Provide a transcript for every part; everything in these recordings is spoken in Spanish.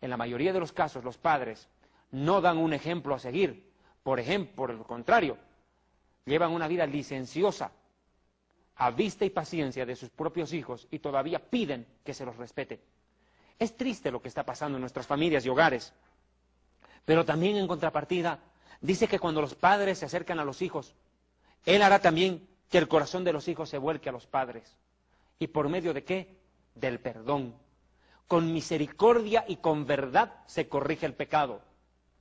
en la mayoría de los casos, los padres no dan un ejemplo a seguir. Por ejemplo, por el contrario, llevan una vida licenciosa, a vista y paciencia de sus propios hijos, y todavía piden que se los respete. Es triste lo que está pasando en nuestras familias y hogares, pero también en contrapartida, dice que cuando los padres se acercan a los hijos, Él hará también que el corazón de los hijos se vuelque a los padres. ¿Y por medio de qué? Del perdón. Con misericordia y con verdad se corrige el pecado.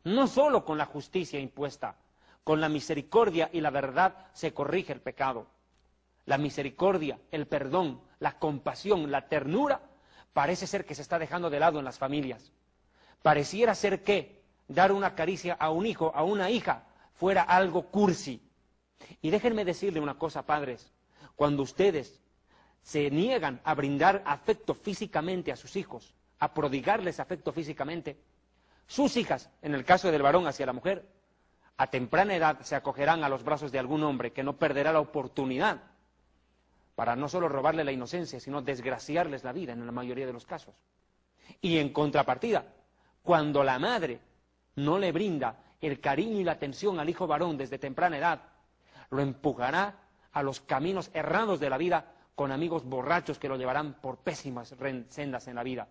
No solo con la justicia impuesta, con la misericordia y la verdad se corrige el pecado. La misericordia, el perdón, la compasión, la ternura, parece ser que se está dejando de lado en las familias. Pareciera ser que dar una caricia a un hijo, a una hija, fuera algo cursi. Y déjenme decirle una cosa, padres, cuando ustedes se niegan a brindar afecto físicamente a sus hijos, a prodigarles afecto físicamente, sus hijas, en el caso del varón hacia la mujer, a temprana edad se acogerán a los brazos de algún hombre que no perderá la oportunidad para no solo robarle la inocencia, sino desgraciarles la vida en la mayoría de los casos. Y en contrapartida, cuando la madre no le brinda el cariño y la atención al hijo varón desde temprana edad, lo empujará a los caminos errados de la vida con amigos borrachos que lo llevarán por pésimas sendas en la vida.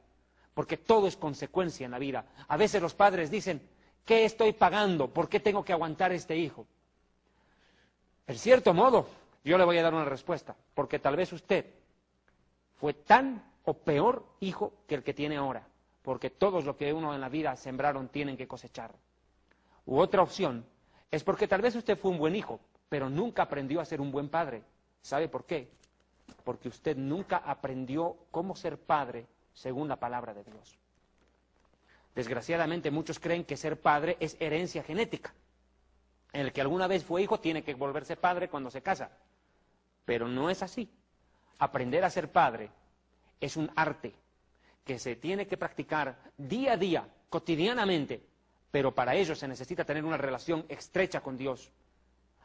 Porque todo es consecuencia en la vida. A veces los padres dicen, ¿qué estoy pagando? ¿Por qué tengo que aguantar este hijo? En cierto modo, yo le voy a dar una respuesta, porque tal vez usted fue tan o peor hijo que el que tiene ahora, porque todos lo que uno en la vida sembraron tienen que cosechar. U otra opción es porque tal vez usted fue un buen hijo, pero nunca aprendió a ser un buen padre. ¿Sabe por qué? Porque usted nunca aprendió cómo ser padre según la palabra de Dios. Desgraciadamente muchos creen que ser padre es herencia genética. El que alguna vez fue hijo tiene que volverse padre cuando se casa. Pero no es así. Aprender a ser padre es un arte que se tiene que practicar día a día, cotidianamente, pero para ello se necesita tener una relación estrecha con Dios.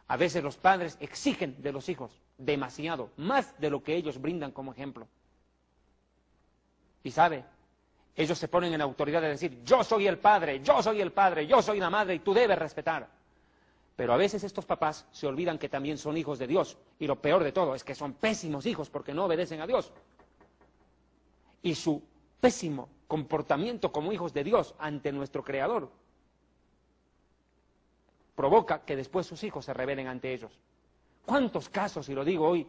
A veces los padres exigen de los hijos demasiado, más de lo que ellos brindan como ejemplo. Y sabe, ellos se ponen en autoridad de decir, yo soy el padre, yo soy el padre, yo soy la madre y tú debes respetar. Pero a veces estos papás se olvidan que también son hijos de Dios. Y lo peor de todo es que son pésimos hijos porque no obedecen a Dios. Y su pésimo comportamiento como hijos de Dios ante nuestro Creador provoca que después sus hijos se rebelen ante ellos. ¿Cuántos casos, y lo digo hoy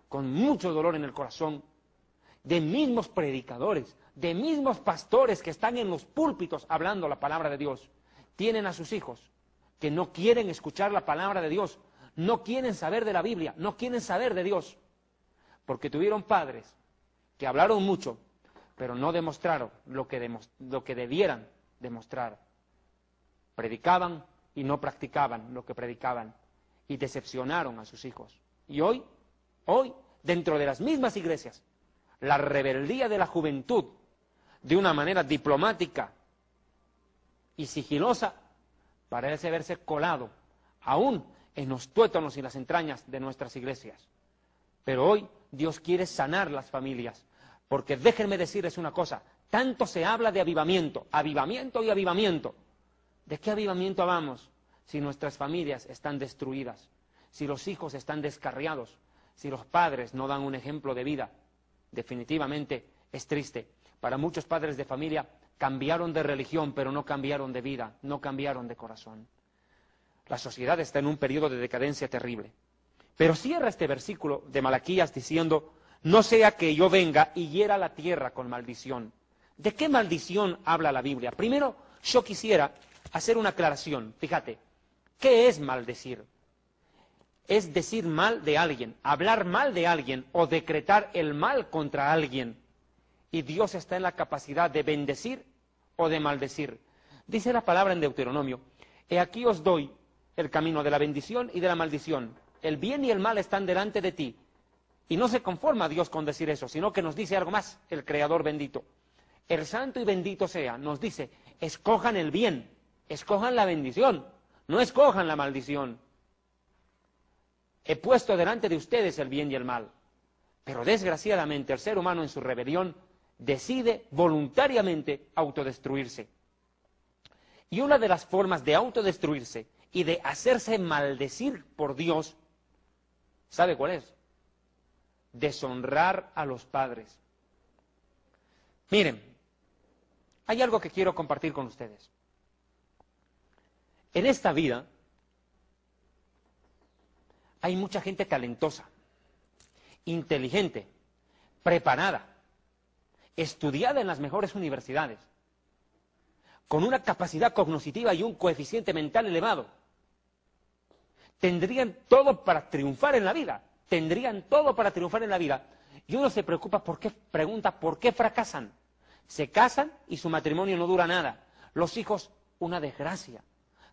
con mucho dolor en el corazón, de mismos predicadores, de mismos pastores que están en los púlpitos hablando la palabra de Dios, tienen a sus hijos que no quieren escuchar la palabra de Dios, no quieren saber de la Biblia, no quieren saber de Dios, porque tuvieron padres que hablaron mucho, pero no demostraron lo que debieran demostrar. Predicaban y no practicaban lo que predicaban, y decepcionaron a sus hijos. Y hoy, dentro de las mismas iglesias, la rebeldía de la juventud, de una manera diplomática y sigilosa, parece haberse colado aún en los tuétanos y las entrañas de nuestras iglesias. Pero hoy Dios quiere sanar las familias, porque déjenme decirles una cosa, tanto se habla de avivamiento, avivamiento y avivamiento. ¿De qué avivamiento hablamos si nuestras familias están destruidas, si los hijos están descarriados, si los padres no dan un ejemplo de vida? Definitivamente es triste. Para muchos padres de familia cambiaron de religión, pero no cambiaron de vida, no cambiaron de corazón. La sociedad está en un periodo de decadencia terrible. Pero cierra este versículo de Malaquías diciendo, no sea que yo venga y hiera la tierra con maldición. ¿De qué maldición habla la Biblia? Primero, yo quisiera hacer una aclaración. Fíjate, ¿qué es maldecir? Es decir mal de alguien, hablar mal de alguien o decretar el mal contra alguien. Y Dios está en la capacidad de bendecir o de maldecir. Dice la palabra en Deuteronomio, he aquí os doy el camino de la bendición y de la maldición. El bien y el mal están delante de ti. Y no se conforma Dios con decir eso, sino que nos dice algo más, el Creador bendito. El santo y bendito sea, nos dice, escojan el bien, escojan la bendición, no escojan la maldición. He puesto delante de ustedes el bien y el mal. Pero desgraciadamente el ser humano en su rebelión decide voluntariamente autodestruirse. Y una de las formas de autodestruirse y de hacerse maldecir por Dios, ¿sabe cuál es? Deshonrar a los padres. Miren, hay algo que quiero compartir con ustedes. En esta vida hay mucha gente talentosa, inteligente, preparada, estudiada en las mejores universidades, con una capacidad cognitiva y un coeficiente mental elevado. Tendrían todo para triunfar en la vida, tendrían todo para triunfar en la vida. Y uno se preocupa, pregunta, ¿por qué fracasan? Se casan y su matrimonio no dura nada. Los hijos, una desgracia.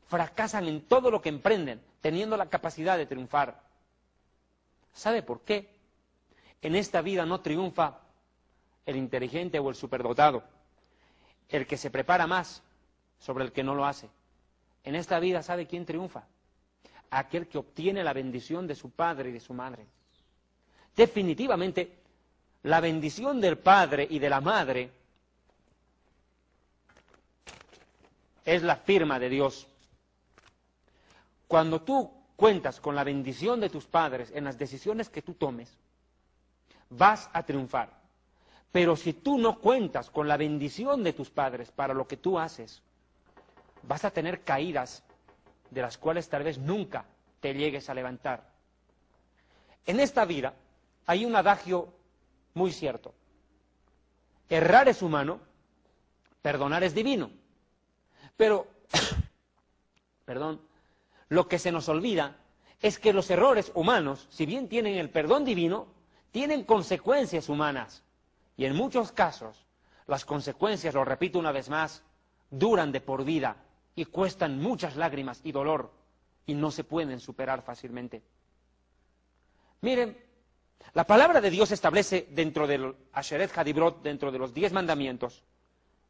Fracasan en todo lo que emprenden, teniendo la capacidad de triunfar. ¿Sabe por qué? En esta vida no triunfa el inteligente o el superdotado, el que se prepara más sobre el que no lo hace. En esta vida, ¿sabe quién triunfa? Aquel que obtiene la bendición de su padre y de su madre. Definitivamente, la bendición del padre y de la madre es la firma de Dios. Cuando tú cuentas con la bendición de tus padres en las decisiones que tú tomes, vas a triunfar. Pero si tú no cuentas con la bendición de tus padres para lo que tú haces, vas a tener caídas de las cuales tal vez nunca te llegues a levantar. En esta vida hay un adagio muy cierto. Errar es humano, perdonar es divino. Pero, lo que se nos olvida es que los errores humanos, si bien tienen el perdón divino, tienen consecuencias humanas. Y en muchos casos, las consecuencias, lo repito una vez más, duran de por vida y cuestan muchas lágrimas y dolor y no se pueden superar fácilmente. Miren, la palabra de Dios establece dentro del Asheret Hadibrot, dentro de los 10 mandamientos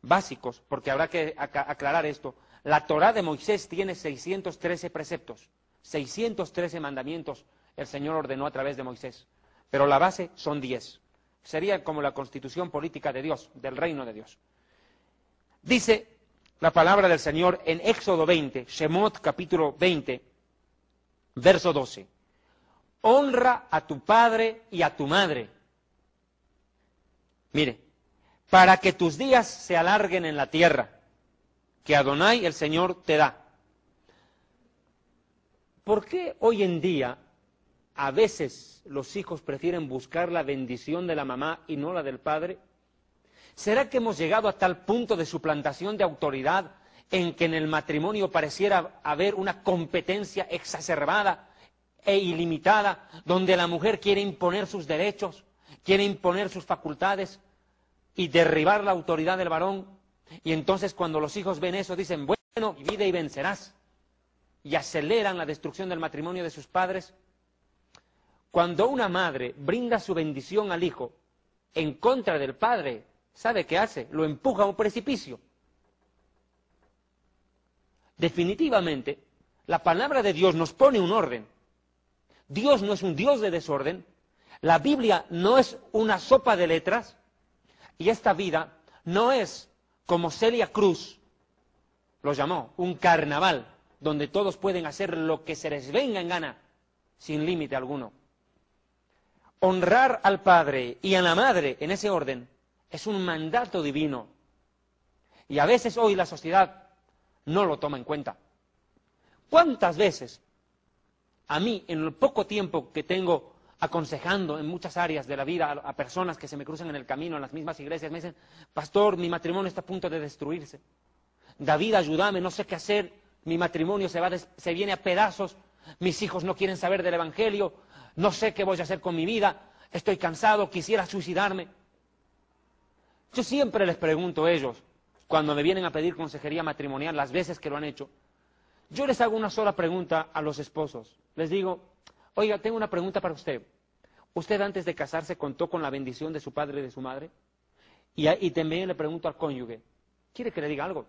básicos, porque habrá que aclarar esto. La Torá de Moisés tiene 613 preceptos, 613 mandamientos el Señor ordenó a través de Moisés, pero la base son 10. Sería como la constitución política de Dios, del reino de Dios. Dice la palabra del Señor en Éxodo 20, Shemot capítulo 20, verso 12. Honra a tu padre y a tu madre. Mire, para que tus días se alarguen en la tierra, que Adonai el Señor te da. ¿Por qué hoy en día a veces los hijos prefieren buscar la bendición de la mamá y no la del padre? ¿Será que hemos llegado a tal punto de suplantación de autoridad en que en el matrimonio pareciera haber una competencia exacerbada e ilimitada, donde la mujer quiere imponer sus derechos, quiere imponer sus facultades y derribar la autoridad del varón? Y entonces cuando los hijos ven eso dicen, bueno, vive y vencerás, y aceleran la destrucción del matrimonio de sus padres. Cuando una madre brinda su bendición al hijo en contra del padre, ¿sabe qué hace? Lo empuja a un precipicio. Definitivamente, la palabra de Dios nos pone un orden. Dios no es un Dios de desorden, la Biblia no es una sopa de letras, y esta vida no es, como Celia Cruz lo llamó, un carnaval, donde todos pueden hacer lo que se les venga en gana, sin límite alguno. Honrar al padre y a la madre en ese orden es un mandato divino. Y a veces hoy la sociedad no lo toma en cuenta. ¿Cuántas veces a mí, en el poco tiempo que tengo aconsejando en muchas áreas de la vida a personas que se me cruzan en el camino, en las mismas iglesias, me dicen, pastor, mi matrimonio está a punto de destruirse. David, ayúdame, no sé qué hacer, mi matrimonio se viene a pedazos, mis hijos no quieren saber del Evangelio, no sé qué voy a hacer con mi vida, estoy cansado, quisiera suicidarme. Yo siempre les pregunto a ellos, cuando me vienen a pedir consejería matrimonial, las veces que lo han hecho, yo les hago una sola pregunta a los esposos. Les digo, oiga, tengo una pregunta para usted. ¿Usted antes de casarse contó con la bendición de su padre y de su madre? Y también le pregunto al cónyuge, ¿quiere que le diga algo?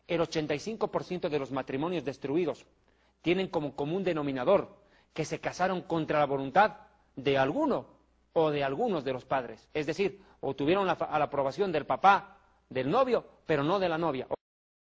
El 85% de los matrimonios destruidos tienen como común denominador que se casaron contra la voluntad de alguno o de algunos de los padres. Es decir, o tuvieron la aprobación del papá del novio, pero no de la novia.